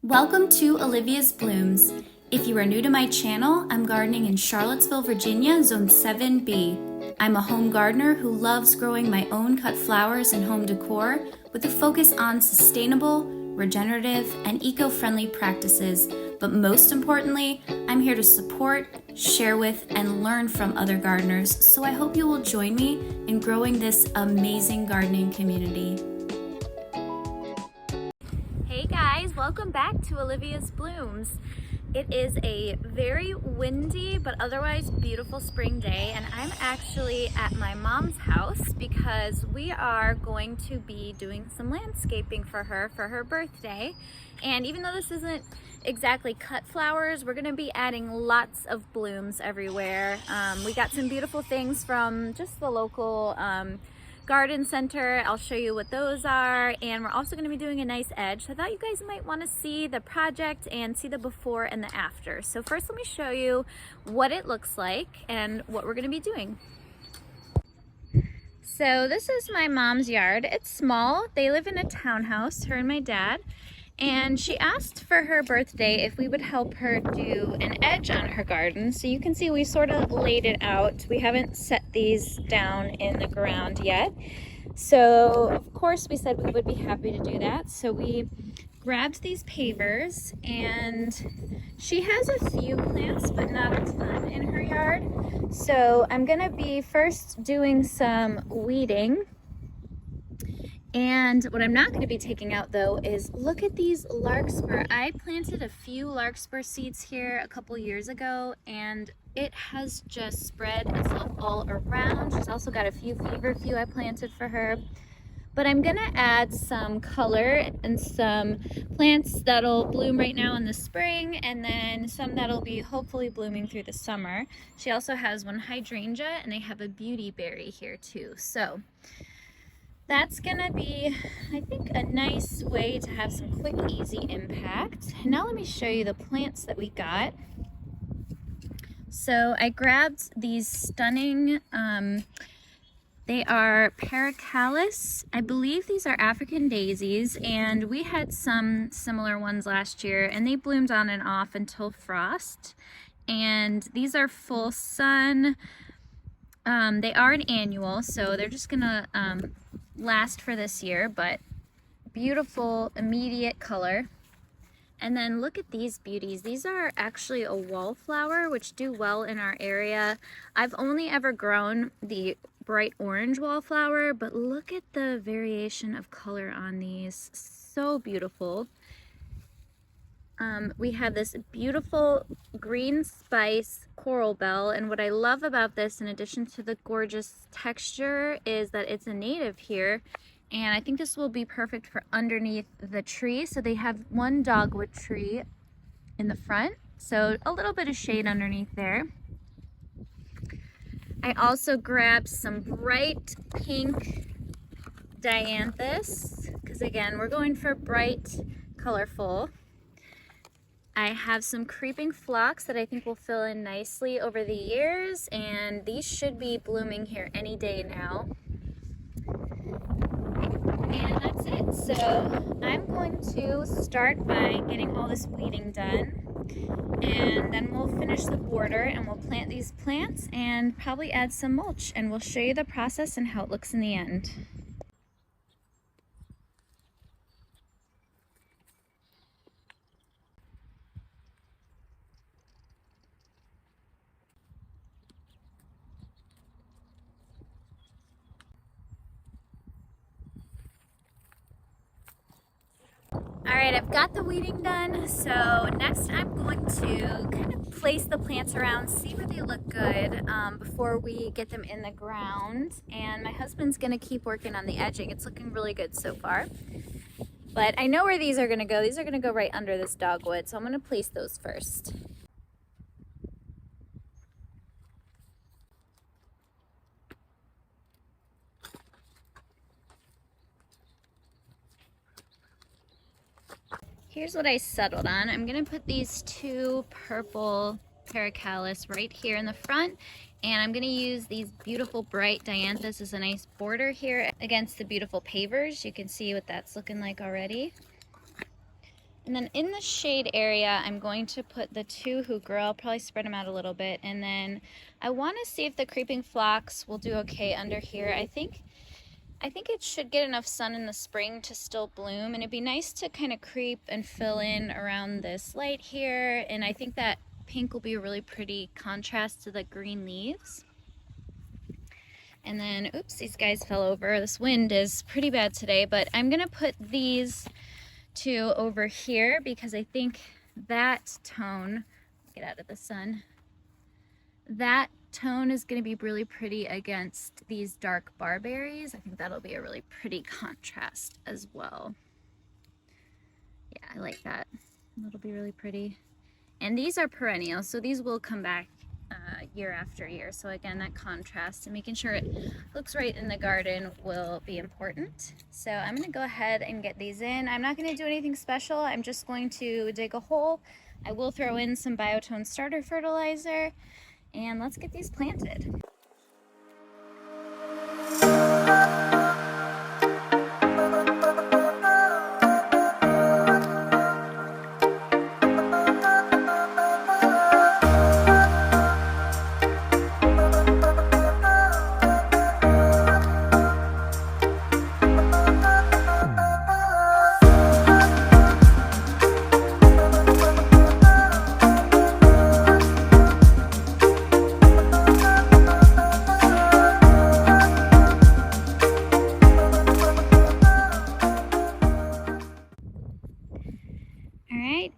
Welcome to Olivia's Blooms. If you are new to my channel, I'm gardening in Charlottesville, Virginia, Zone 7B. I'm a home gardener who loves growing my own cut flowers and home decor with a focus on sustainable, regenerative, and eco-friendly practices. But most importantly, I'm here to support, share with, and learn from other gardeners, so I hope you will join me in growing this amazing gardening community. Hey guys, welcome back to Olivia's Blooms. It is a very windy but otherwise beautiful spring day, and I'm actually at my mom's house because we are going to be doing some landscaping for her birthday. And even though this isn't exactly cut flowers, we're going to be adding lots of blooms everywhere. We got some beautiful things from just the local garden center. I'll show you what those are, and we're also going to be doing a nice edge. So I thought you guys might want to see the project and see the before and the after. So first let me show you what it looks like and what we're going to be doing. So this is my mom's yard. It's small. They live in a townhouse, her and my dad. And she asked for her birthday if we would help her do an edge on her garden. So you can see we sort of laid it out. We haven't set these down in the ground yet. So of course we said we would be happy to do that. So we grabbed these pavers, and she has a few plants but not a ton in her yard. So I'm gonna be first doing some weeding. And what I'm not going to be taking out though is, look at these larkspur. I planted a few larkspur seeds here a couple years ago, and it has just spread itself all around. She's also got a few feverfew I planted for her. But I'm going to add some color and some plants that'll bloom right now in the spring, and then some that'll be hopefully blooming through the summer. She also has one hydrangea, and I have a beauty berry here too. So that's gonna be, I think, a nice way to have some quick, easy impact. Now let me show you the plants that we got. So I grabbed these stunning, they are Paracalis. I believe these are African daisies, and we had some similar ones last year, and they bloomed on and off until frost. And these are full sun. They are an annual, so they're just gonna last for this year, but beautiful immediate color. And then look at these beauties. These are actually a wallflower, which do well in our area. I've only ever grown the bright orange wallflower, but look at the variation of color on these. So beautiful. We have this beautiful green spice coral bell, and what I love about this, in addition to the gorgeous texture, is that it's a native here, and I think this will be perfect for underneath the tree. So they have one dogwood tree in the front, so a little bit of shade underneath there. I also grabbed some bright pink dianthus, because again, we're going for bright, colorful. I have some creeping phlox that I think will fill in nicely over the years, and these should be blooming here any day now. And that's it. So I'm going to start by getting all this weeding done, and then we'll finish the border and we'll plant these plants and probably add some mulch, and we'll show you the process and how it looks in the end. All right, I've got the weeding done, so next I'm going to kind of place the plants around, see where they look good before we get them in the ground. And my husband's gonna keep working on the edging. It's looking really good so far. But I know where these are gonna go. These are gonna go right under this dogwood, so I'm gonna place those first. Here's what I settled on. I'm gonna put these two purple Paracalis right here in the front, and I'm gonna use these beautiful bright dianthus as a nice border here against the beautiful pavers. You can see what that's looking like already. And then in the shade area, I'm going to put the 2 heuchera. I'll probably spread them out a little bit. And then I want to see if the creeping phlox will do okay under here. I think it should get enough sun in the spring to still bloom, and it'd be nice to kind of creep and fill in around this light here. And I think that pink will be a really pretty contrast to the green leaves. And then, oops, these guys fell over. This wind is pretty bad today, but I'm gonna put these 2 over here because I think that tone, get out of the sun, that tone is going to be really pretty against these dark barberries. I think that'll be a really pretty contrast as well. Yeah, I like that. That'll be really pretty. And these are perennial, so these will come back year after year. So again, that contrast and making sure it looks right in the garden will be important. So I'm going to go ahead and get these in. I'm not going to do anything special. I'm just going to dig a hole. I will throw in some Biotone starter fertilizer, and let's get these planted.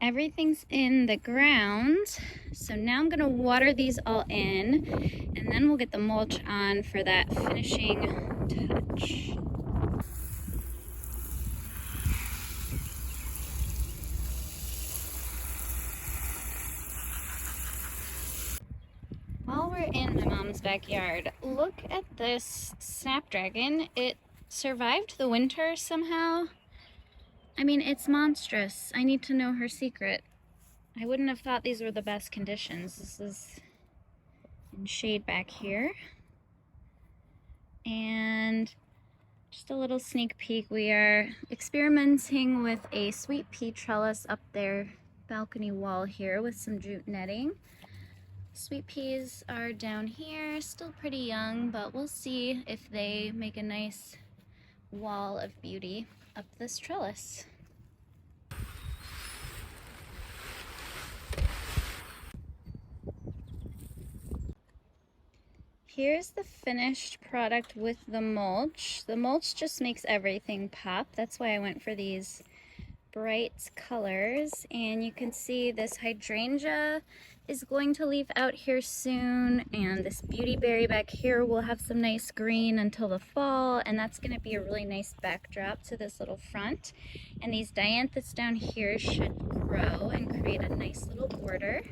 Everything's in the ground, so now I'm gonna water these all in, and then we'll get the mulch on for that finishing touch. While we're in my mom's backyard, look at this snapdragon. It survived the winter somehow. I mean, it's monstrous. I need to know her secret. I wouldn't have thought these were the best conditions. This is in shade back here. And just a little sneak peek. We are experimenting with a sweet pea trellis up their balcony wall here with some jute netting. Sweet peas are down here, still pretty young, but we'll see if they make a nice wall of beauty up this trellis. Here's the finished product with the mulch. The mulch just makes everything pop. That's why I went for these bright colors. And you can see this hydrangea is going to leaf out here soon, and this beauty berry back here will have some nice green until the fall, and that's going to be a really nice backdrop to this little front. And these dianthus down here should grow and create a nice little border.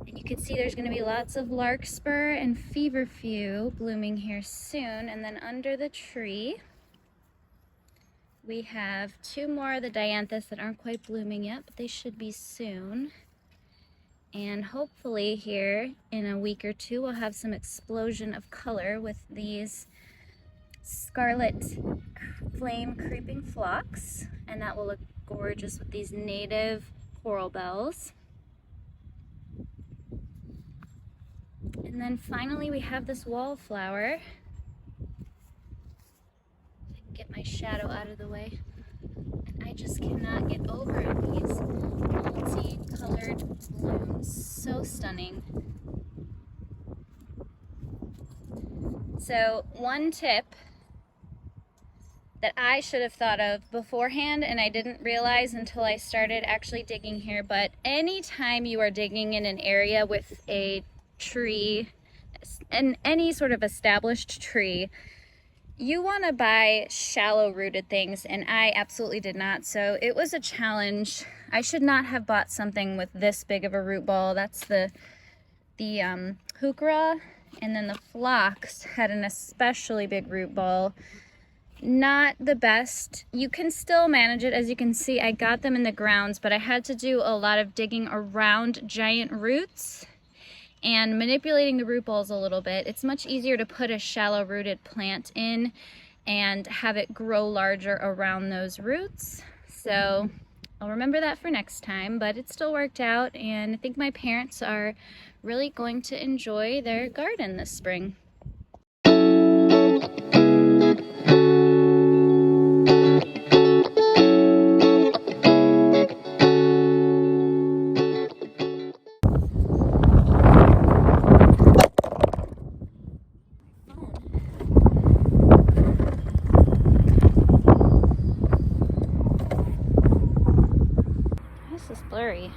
And you can see there's going to be lots of larkspur and feverfew blooming here soon. And then under the tree we have 2 more of the dianthus that aren't quite blooming yet, but they should be soon. And hopefully here in a week or 2 we'll have some explosion of color with these scarlet flame creeping phlox, and that will look gorgeous with these native coral bells. And then finally we have this wallflower. If I can get my shadow out of the way. And I just cannot get over these multi-colored blooms. So stunning. So one tip that I should have thought of beforehand, and I didn't realize until I started actually digging here, but anytime you are digging in an area with a tree and any sort of established tree, you want to buy shallow rooted things, and I absolutely did not. So it was a challenge. I should not have bought something with this big of a root ball. That's the heuchera, and then the phlox had an especially big root ball. Not the best. You can still manage it. As you can see, I got them in the grounds, but I had to do a lot of digging around giant roots and manipulating the root balls a little bit. It's much easier to put a shallow rooted plant in and have it grow larger around those roots. So I'll remember that for next time, but it still worked out, and I think my parents are really going to enjoy their garden this spring. This is blurry.